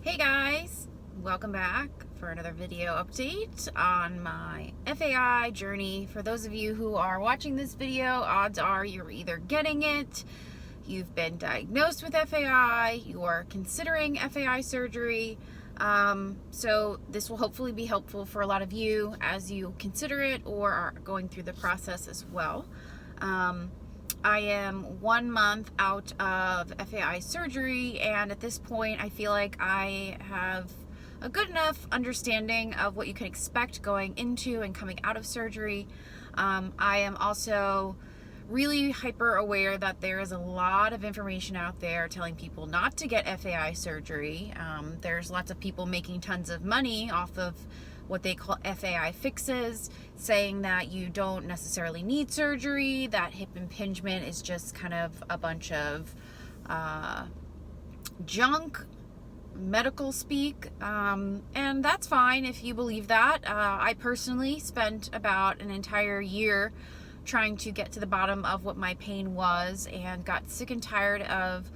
Hey guys, welcome back for another video update on my FAI journey. For those of you who are watching this video, odds are you're either getting it, you've been diagnosed with FAI, you're considering FAI surgery. So this will hopefully be helpful for a lot of you as you consider it or are going through the process as well. I am 1 month out of FAI surgery, and at this point I feel like I have a good enough understanding of what you can expect going into and coming out of surgery. I am also really hyper aware that there is a lot of information out there telling people not to get FAI surgery. There's lots of people making tons of money off of what they call FAI fixes, saying that you don't necessarily need surgery, that hip impingement is just kind of a bunch of junk, medical speak, and that's fine if you believe that. I personally spent about an entire year trying to get to the bottom of what my pain was and got sick and tired of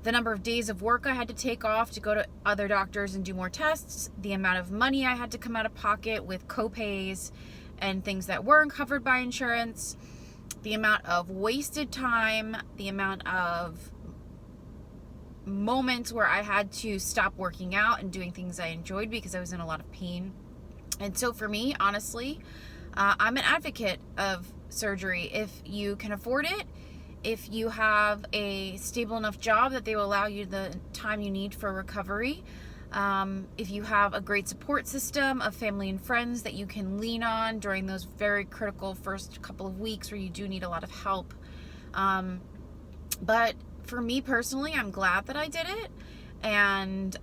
the number of days of work I had to take off to go to other doctors and do more tests, the amount of money I had to come out of pocket with co-pays and things that weren't covered by insurance, the amount of wasted time, the amount of moments where I had to stop working out and doing things I enjoyed because I was in a lot of pain. And so for me, honestly, I'm an advocate of surgery. If you can afford it, if you have a stable enough job that they will allow you the time you need for recovery, if you have a great support system of family and friends that you can lean on during those very critical first couple of weeks where you do need a lot of help. But for me personally, I'm glad that I did it. And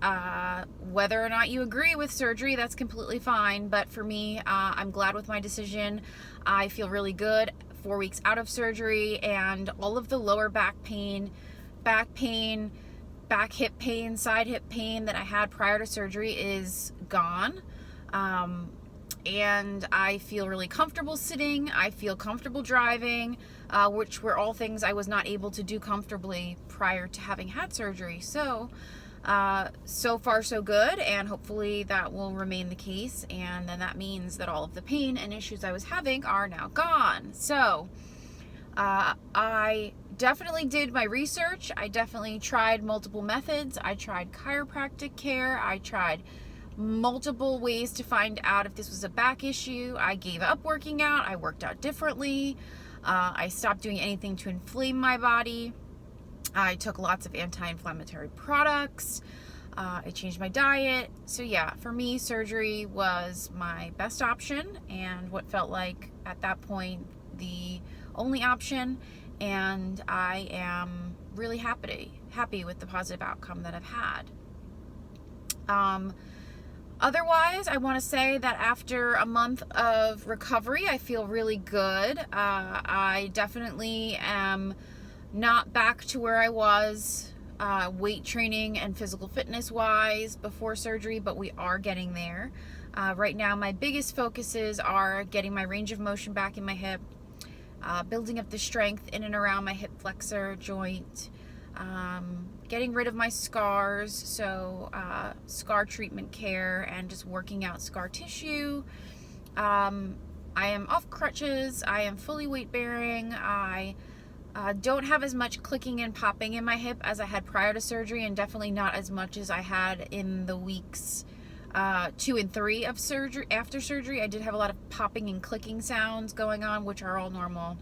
whether or not you agree with surgery, that's completely fine. But for me, I'm glad with my decision. I feel really good 4 weeks out of surgery, and all of the lower back pain, back hip pain, side hip pain that I had prior to surgery is gone. And I feel really comfortable sitting. I feel comfortable driving, which were all things I was not able to do comfortably prior to having had surgery. So far so good, and hopefully that will remain the case, and then that means that all of the pain and issues I was having are now gone. So I definitely did my research. I definitely tried multiple methods. I tried chiropractic care. I tried multiple ways to find out if this was a back issue. I gave up working out. I worked out differently. I stopped doing anything to inflame my body. I took lots of anti-inflammatory products. I changed my diet. So yeah, for me, surgery was my best option and what felt like at that point the only option. And I am really happy with the positive outcome that I've had. Otherwise, I want to say that after a month of recovery, I feel really good. I definitely am not back to where I was weight training and physical fitness wise before surgery, but we are getting there. Right now my biggest focuses are getting my range of motion back in my hip, building up the strength in and around my hip flexor joint, getting rid of my scars, so scar treatment care and just working out scar tissue. I am off crutches. I am fully weight bearing. I don't have as much clicking and popping in my hip as I had prior to surgery, and definitely not as much as I had in the weeks 2 and 3 of surgery. After surgery, I did have a lot of popping and clicking sounds going on, which are all normal.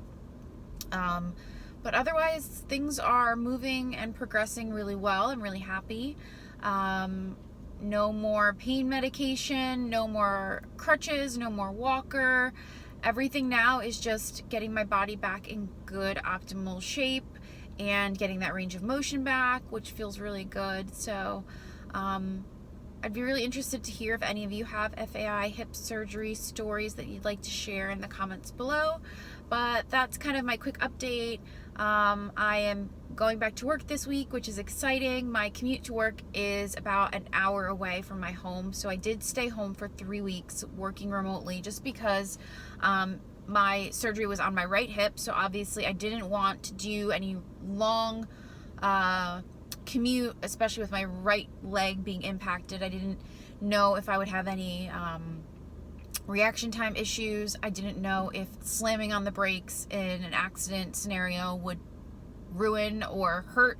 But otherwise, things are moving and progressing really well. I'm really happy. No more pain medication, no more crutches, no more walker. Everything now is just getting my body back in good optimal shape and getting that range of motion back, which feels really good. So I'd be really interested to hear if any of you have FAI hip surgery stories that you'd like to share in the comments below. But that's kind of my quick update. I am going back to work this week, which is exciting. My commute to work is about an hour away from my home, so I did stay home for 3 weeks working remotely just because my surgery was on my right hip, so obviously I didn't want to do any long commute, especially with my right leg being impacted. I didn't know if I would have any reaction time issues. I didn't know if slamming on the brakes in an accident scenario would ruin or hurt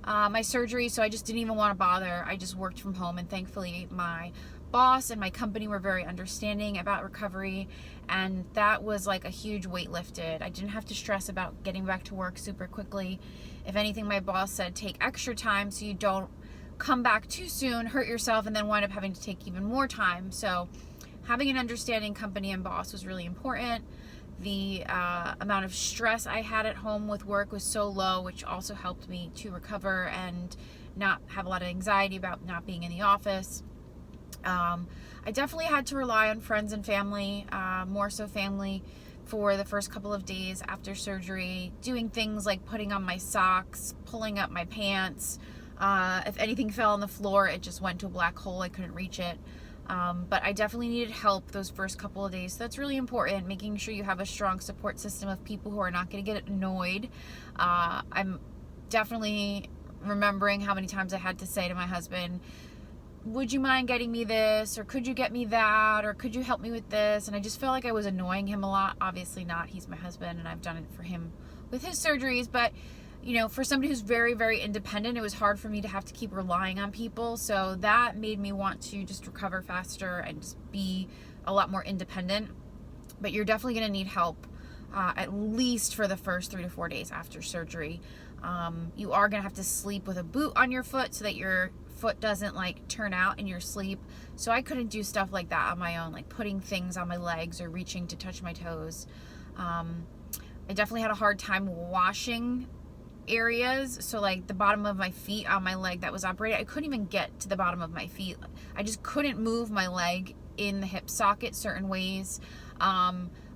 my surgery, so I just didn't even want to bother. I just worked from home, and thankfully my boss and my company were very understanding about recovery, and that was like a huge weight lifted. I didn't have to stress about getting back to work super quickly. If anything, my boss said take extra time so you don't come back too soon, hurt yourself, and then wind up having to take even more time. So having an understanding company and boss was really important. The amount of stress I had at home with work was so low, which also helped me to recover and not have a lot of anxiety about not being in the office. I definitely had to rely on friends and family, more so family, for the first couple of days after surgery, doing things like putting on my socks, pulling up my pants. If anything fell on the floor, it just went to a black hole. I couldn't reach it. But I definitely needed help those first couple of days. So that's really important, making sure you have a strong support system of people who are not going to get annoyed. I'm definitely remembering how many times I had to say to my husband, would you mind getting me this, or could you get me that, or could you help me with this? And I just felt like I was annoying him a lot. Obviously not, he's my husband and I've done it for him with his surgeries, but you know, for somebody who's very, very independent, it was hard for me to have to keep relying on people. So that made me want to just recover faster and just be a lot more independent. But you're definitely going to need help, at least for the first 3 to 4 days after surgery. You are going to have to sleep with a boot on your foot so that your foot doesn't like turn out in your sleep. So I couldn't do stuff like that on my own, like putting things on my legs or reaching to touch my toes. I definitely had a hard time washing areas, so like the bottom of my feet on my leg that was operated, I couldn't even get to the bottom of my feet. I just couldn't move my leg in the hip socket certain ways.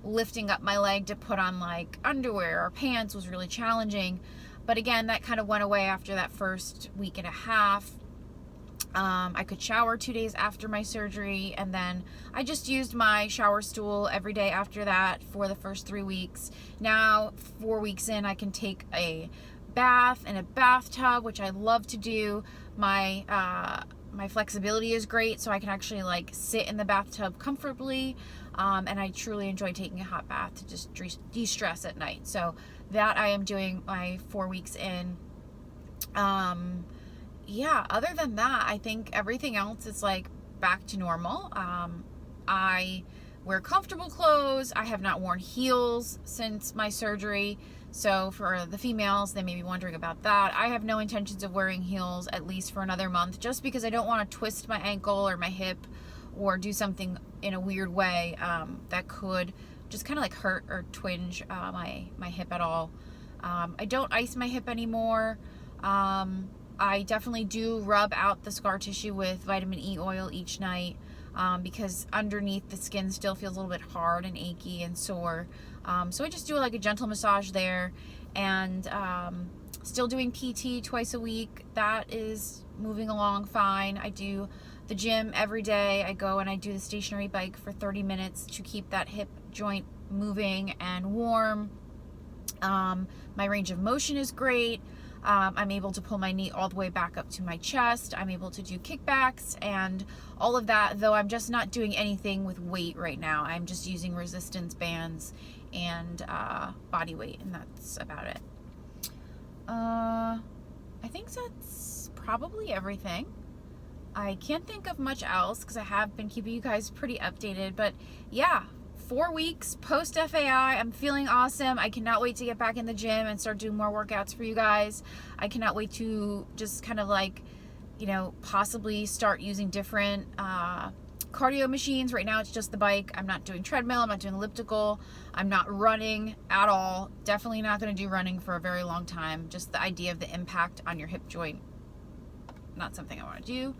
Lifting up my leg to put on like underwear or pants was really challenging, but again, that kind of went away after that first week and a half. I could shower 2 days after my surgery, and then I just used my shower stool every day after that for the first 3 weeks. Now 4 weeks in, I can take a bath in a bathtub, which I love to do. My flexibility is great, so I can actually like sit in the bathtub comfortably, and I truly enjoy taking a hot bath to just de-stress at night. So that I am doing my 4 weeks in. Yeah, other than that, I think everything else is like back to normal. I wear comfortable clothes. I have not worn heels since my surgery. So for the females, they may be wondering about that. I have no intentions of wearing heels at least for another month, just because I don't want to twist my ankle or my hip or do something in a weird way that could just kind of like hurt or twinge my hip at all. I don't ice my hip anymore. I definitely do rub out the scar tissue with vitamin E oil each night, because underneath the skin still feels a little bit hard and achy and sore. So I just do like a gentle massage there, and still doing PT twice a week. That is moving along fine. I do the gym every day. I go and I do the stationary bike for 30 minutes to keep that hip joint moving and warm. My range of motion is great. I'm able to pull my knee all the way back up to my chest. I'm able to do kickbacks and all of that, though I'm just not doing anything with weight right now. I'm just using resistance bands and body weight, and that's about it. I think that's probably everything. I can't think of much else because I have been keeping you guys pretty updated, but yeah, 4 weeks post FAI. I'm feeling awesome. I cannot wait to get back in the gym and start doing more workouts for you guys. I cannot wait to just kind of like, you know, possibly start using different cardio machines. Right now it's just the bike. I'm not doing treadmill. I'm not doing elliptical. I'm not running at all. Definitely not going to do running for a very long time. Just the idea of the impact on your hip joint, not something I want to do.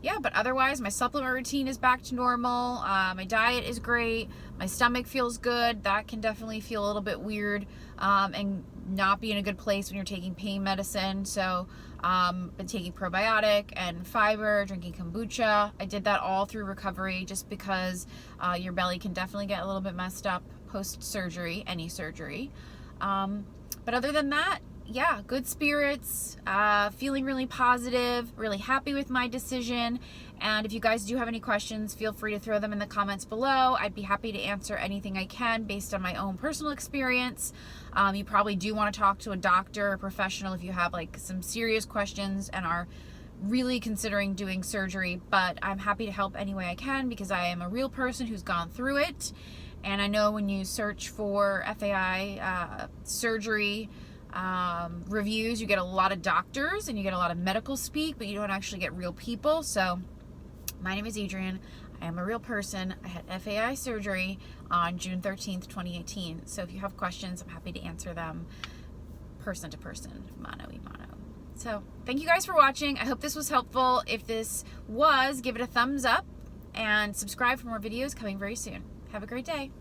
Yeah, but otherwise my supplement routine is back to normal. My diet is great. My stomach feels good. That can definitely feel a little bit weird and not be in a good place when you're taking pain medicine. So been taking probiotic and fiber, drinking kombucha. I did that all through recovery, just because your belly can definitely get a little bit messed up post surgery, any surgery. But other than that, yeah, good spirits, feeling really positive, really happy with my decision. And if you guys do have any questions, feel free to throw them in the comments below. I'd be happy to answer anything I can based on my own personal experience. You probably do want to talk to a doctor or professional if you have like some serious questions and are really considering doing surgery, but I'm happy to help any way I can because I am a real person who's gone through it. And I know when you search for FAI surgery reviews, you get a lot of doctors and you get a lot of medical speak, but you don't actually get real people. So my name is Adrienne. I am a real person. I had FAI surgery on June 13th, 2018. So if you have questions, I'm happy to answer them person to person, mano a mano. So thank you guys for watching. I hope this was helpful. If this was, give it a thumbs up and subscribe for more videos coming very soon. Have a great day.